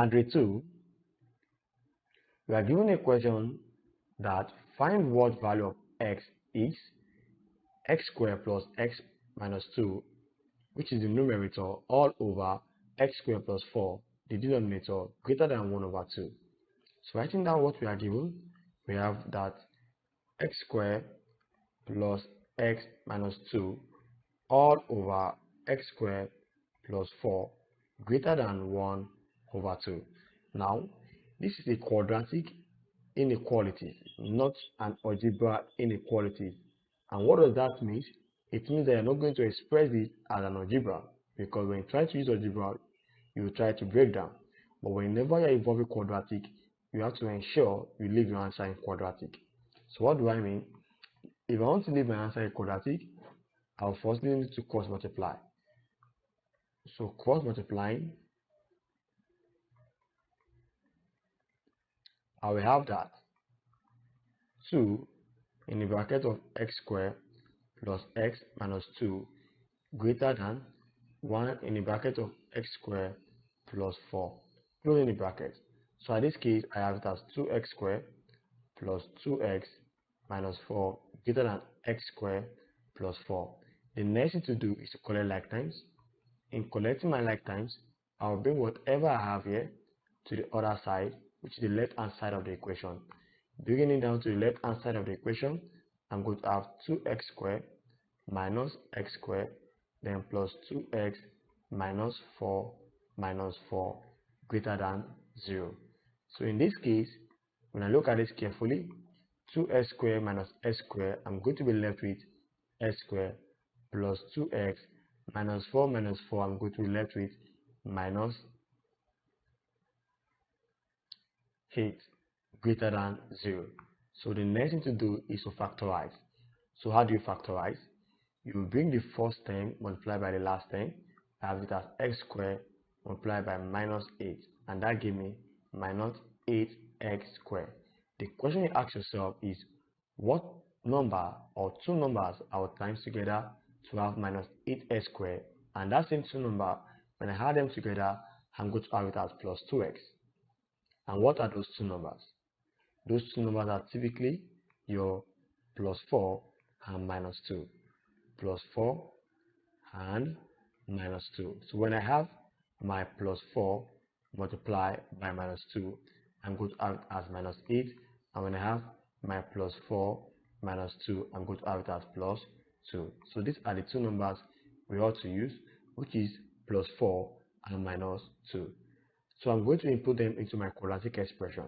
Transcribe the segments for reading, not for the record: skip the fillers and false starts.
Boundary 2, we are given a question that find what value of x is x squared plus x minus 2, which is the numerator, all over x squared plus 4, the denominator, greater than 1 over 2. So writing down what we are given, we have that x squared plus x minus 2 all over x squared plus 4 greater than 1 over 2. Now, this is a quadratic inequality, not an algebra inequality. And what does that mean? It means that you're not going to express it as an algebra, because when you try to use algebra, you will try to break down. But whenever you're involving quadratic, you have to ensure you leave your answer in quadratic. So what do I mean? If I want to leave my answer in quadratic, I'll firstly need to cross multiply. So cross multiplying, I will have that 2 in the bracket of x squared plus x minus 2 greater than 1 in the bracket of x squared plus 4, closing the bracket. So in this case, I have it as 2x squared plus 2x minus 4 greater than x squared plus 4. The next thing to do is to collect like times. In collecting my like times, I'll bring whatever I have here to the other side, which is the left hand side of the equation. Bringing it down to the left hand side of the equation, I'm going to have 2x squared minus x squared, then plus 2x minus 4 greater than 0. So in this case, when I look at this carefully, 2x squared minus x squared, I'm going to be left with x squared plus 2x minus 4, I'm going to be left with minus 8 greater than 0. So the next thing to do is to factorize. So how do you factorize? You bring the first term multiplied by the last term. I have it as x squared multiplied by minus 8, and that gave me minus 8x squared. The question you ask yourself is, what number or two numbers I will times together to have minus 8x squared? And that same two number, when I add them together, I'm going to have it as plus 2x. And what are those two numbers? Those two numbers are typically your plus 4 and minus 2. Plus 4 and minus 2. So when I have my plus 4 multiplied by minus 2, I'm going to have it as minus 8. And when I have my plus 4 minus 2, I'm going to have it as plus 2. So these are the two numbers we ought to use, which is plus 4 and minus 2. So I'm going to input them into my quadratic expression.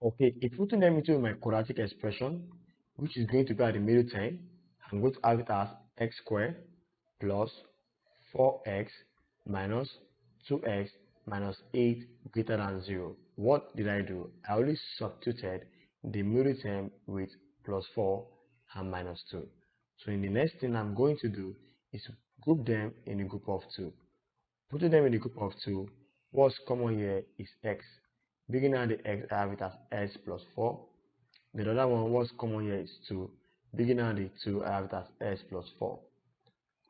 Okay, if putting them into my quadratic expression, which is going to be at the middle term, I'm going to have it as x squared plus 4x minus 2x minus 8 greater than 0. What did I do? I only substituted the middle term with plus 4 and minus 2. So in the next thing I'm going to do is to group them in a group of 2. Putting them in the group of 2, what's common here is x. Beginning at the x, I have it as s plus 4. The other one, what's common here is 2. Beginning at the 2, I have it as s plus 4.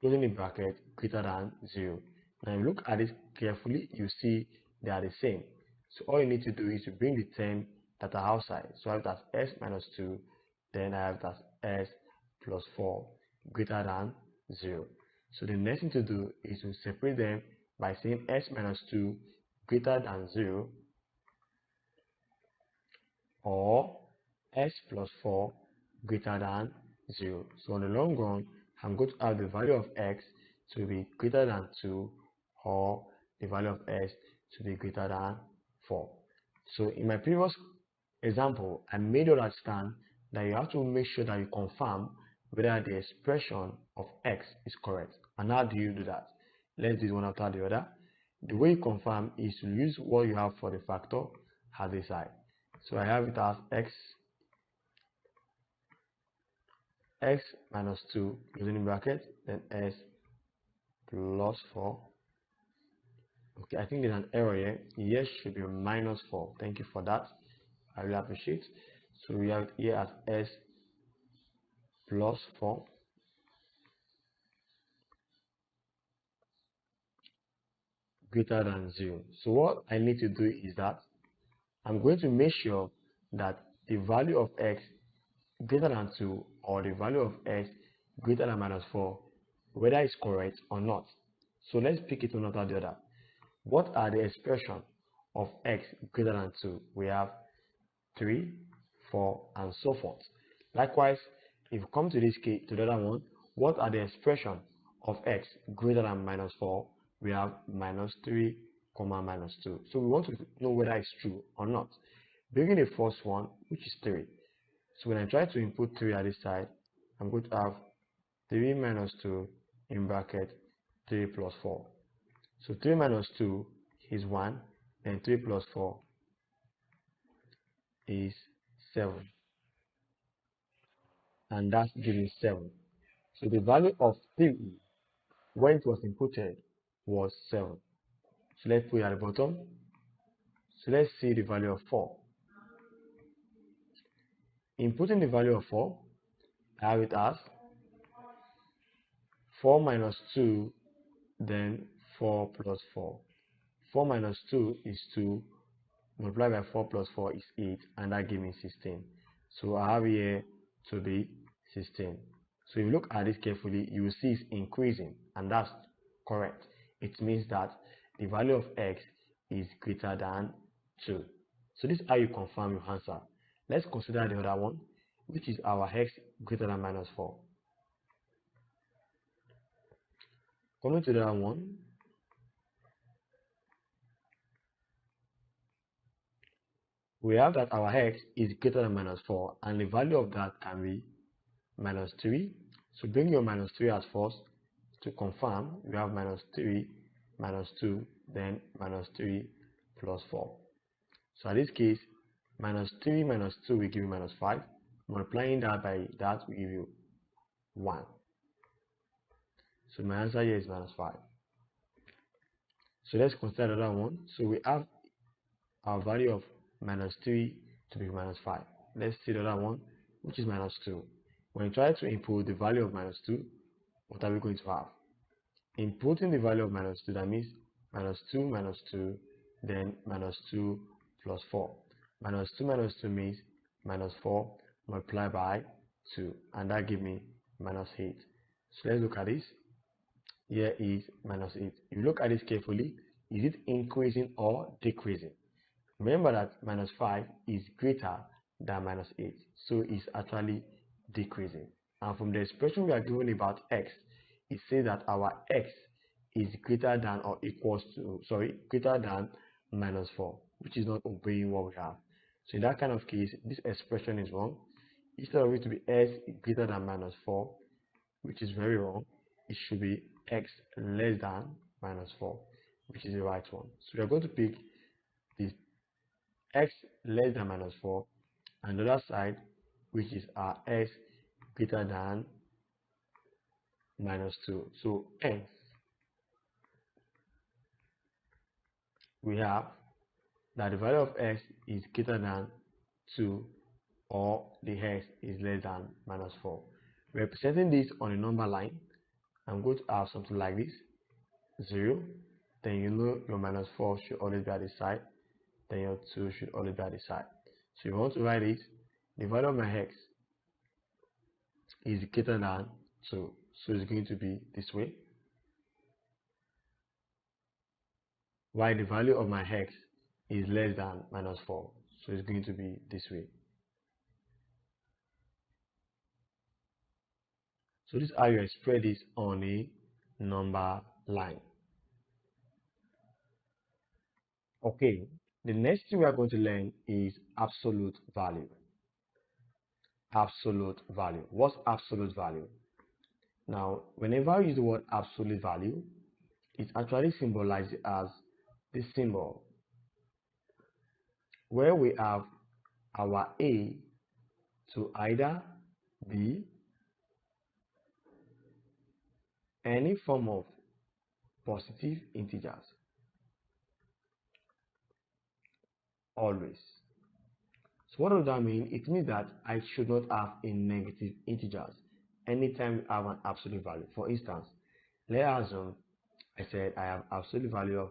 Closing the bracket, greater than 0. Now, if you look at it carefully, you see they are the same. So all you need to do is to bring the term that are outside. So I have it as s minus 2. Then I have it as s plus 4 greater than 0. So the next thing to do is to separate them by saying s minus 2 greater than 0 or s plus 4 greater than 0. So on the long run, I'm going to have the value of x to be greater than 2 or the value of s to be greater than 4. So in my previous example, I made you understand that you have to make sure that you confirm whether the expression of x is correct. And how do you do that? Let's do one after the other. The way you confirm is to use what you have for the factor as a side. So I have it as x minus 2 closing the bracket, then s plus 4. Okay, I think there's an error here. Yes, should be minus 4. Thank you for that. I really appreciate. So we have it here as s plus 4. greater than 0. So what I need to do is that I'm going to make sure that the value of x greater than 2 or the value of x greater than minus 4, whether it's correct or not. So let's pick it one after the other. What are the expression of x greater than 2? We have 3, 4, and so forth. Likewise, if you come to this case, to the other one, what are the expression of x greater than minus 4? We have minus 3, comma minus 2. So we want to know whether it's true or not. Bringing the first one, which is 3. So when I try to input 3 at this side, I'm going to have 3 minus 2 in bracket 3 plus 4. So 3 minus 2 is 1, and 3 plus 4 is 7. And that's giving 7. So the value of 3 when it was inputted was 7. So let's put it at the bottom. So let's see the value of 4. Inputting the value of 4, I have it as 4 minus 2, then 4 plus 4. 4 minus 2 is 2, multiplied by 4 plus 4 is 8, and that gives me 16. So I have here to be 16. So if you look at this carefully, you will see it's increasing, and that's correct. It means that the value of x is greater than 2. So this is how you confirm your answer. Let's consider the other one, which is our x greater than minus 4. Coming to the other one, we have that our x is greater than minus 4, and the value of that can be minus 3. So bring your minus 3 as first to confirm. We have minus 3, minus 2, then minus 3 plus 4. So in this case, minus 3 minus 2 will give you minus 5. Multiplying that by that will give you 1. So my answer here is minus 5. So let's consider another one. So we have our value of minus 3 to be minus 5. Let's see the other one, which is minus 2. When you try to input the value of minus 2, what are we going to have? Inputting the value of minus 2, that means minus 2, then minus 2 plus 4. Minus 2 means minus 4 multiplied by 2, and that gives me minus 8. So let's look at this. Here is minus 8. If you look at this carefully, is it increasing or decreasing? Remember that minus 5 is greater than minus 8, so it's actually decreasing. And from the expression we are given about x, it says that our x is greater than or equals to, greater than minus 4, which is not obeying what we have. So in that kind of case, this expression is wrong. Instead of it to be x greater than minus 4, which is very wrong, it should be x less than minus 4, which is the right one. So we are going to pick this x less than minus 4, and the other side, which is our x greater than minus 2. So hence, we have that the value of x is greater than 2, or the x is less than minus 4. Representing this on a number line, I'm going to have something like this: 0, then you know your minus 4 should always be at the side, then your 2 should always be at the side. So if you want to write it, the value of my x is greater than 2, so it's going to be this way, while the value of my x is less than minus 4, so it's going to be this way. So this is how you express this on a number line. Okay, the next thing we are going to learn is absolute value. Absolute value. What's absolute value? Now, whenever I use the word absolute value, it actually symbolizes as this symbol where we have our a to either be any form of positive integers, always. So what does that mean? It means that I should not have a negative integers anytime we have an absolute value. For instance, let's assume I said I have absolute value of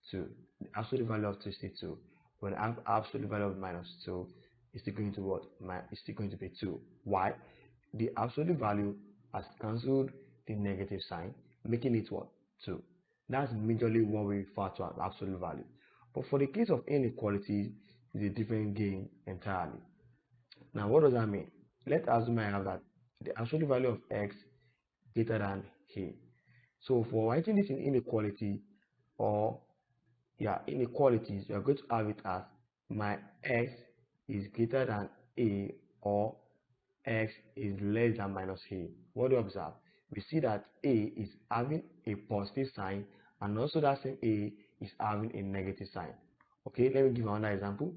2. The absolute value of 2 is still 2. When I have absolute value of minus 2, it's still going to what? It's still going to be 2. Why? The absolute value has cancelled the negative sign, making it what? 2. That's majorly what we refer to as absolute value. But for the case of inequalities, it's a different game entirely. Now, what does that mean? Let's assume I have that the absolute value of x greater than a. So for writing this in inequality or inequalities, you are going to have it as my x is greater than a or x is less than minus a. What do you observe? We see that a is having a positive sign and also that same a is having a negative sign. Okay, let me give another example.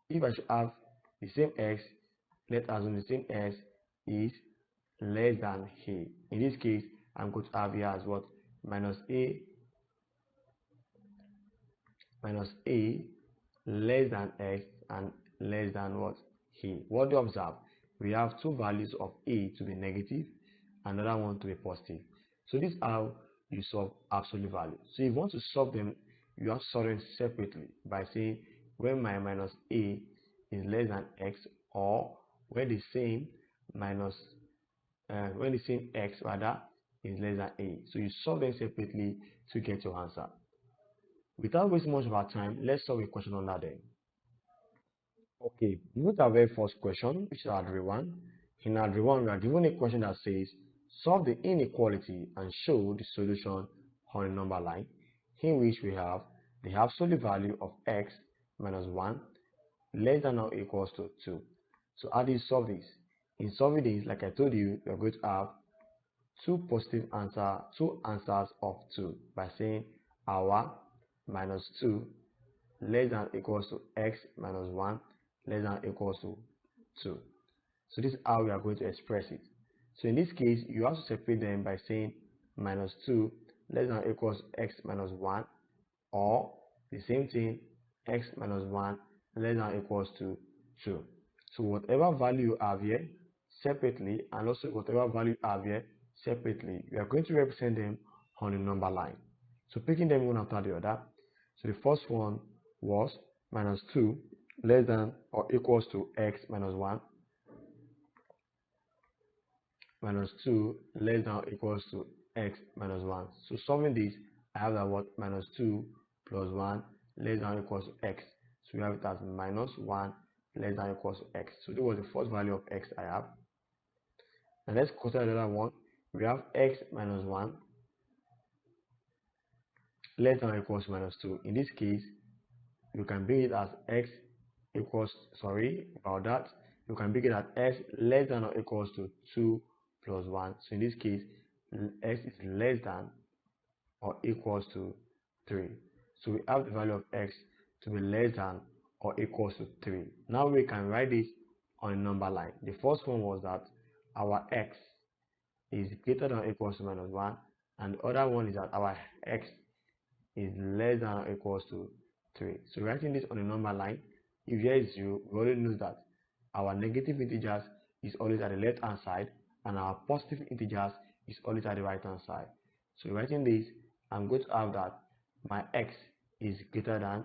If I should have the same x, let's assume the same x is less than a. In this case, I'm going to have here as what? Minus a less than x and less than what? A. What do you observe? We have two values of a to be negative and another one to be positive. So this is how you solve absolute value. So if you want to solve them, you have to solve them separately by saying when my minus a is less than x, or when the same x rather is less than a. So you solve them separately to get your answer. Without wasting much of our time, let's solve a question on that then. Okay, look at our very first question, which is Adri 1. In Adri 1, we are given a question that says, solve the inequality and show the solution on a number line, in which we have the absolute value of x minus 1 less than or equals to 2. So how do you solve this? In solving this, like I told you, we are going to have two answers of 2 by saying our minus 2 less than or equals to x minus 1 less than or equals to 2. So this is how we are going to express it. So in this case, you have to separate them by saying minus 2 less than or equals to x minus 1, or the same thing, x minus 1 less than or equals to 2. So whatever value you have here separately and also whatever value you have here separately, we are going to represent them on the number line. So picking them one after the other. So the first one was minus 2 less than or equals to x minus 1 minus 2 less than or equals to x minus 1. So solving this, I have that what? Minus 2 plus 1 less than or equals to x. So we have it as minus 1 less than or equals to x. So this was the first value of x I have. And let's consider another one. We have x minus 1 less than or equals to minus 2. In this case, you can bring it as x equals, you can bring it as x less than or equals to 2 plus 1. So in this case, x is less than or equals to 3. So we have the value of x to be less than or equals to 3. Now we can write this on a number line. The first one was that our x is greater than or equals to minus 1, and the other one is that our x is less than or equals to 3. So writing this on a number line, if here is 0, we already know that our negative integers is always at the left hand side and our positive integers is always at the right hand side. So writing this, I'm going to have that my x is greater than,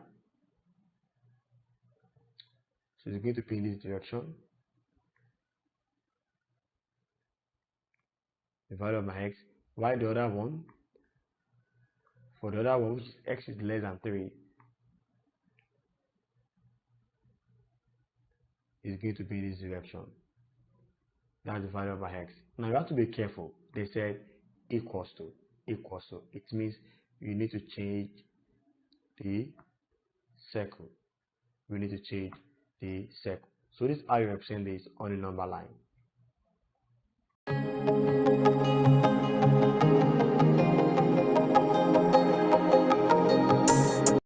so it's going to be in this direction, the value of my x, while the other one, for the other one, which is x is less than 3, is going to be in this direction. That's the value of my x. Now you have to be careful. They said equals to. It means you need to change the circle. We need to change the circle. So this is how you represent this on the number line.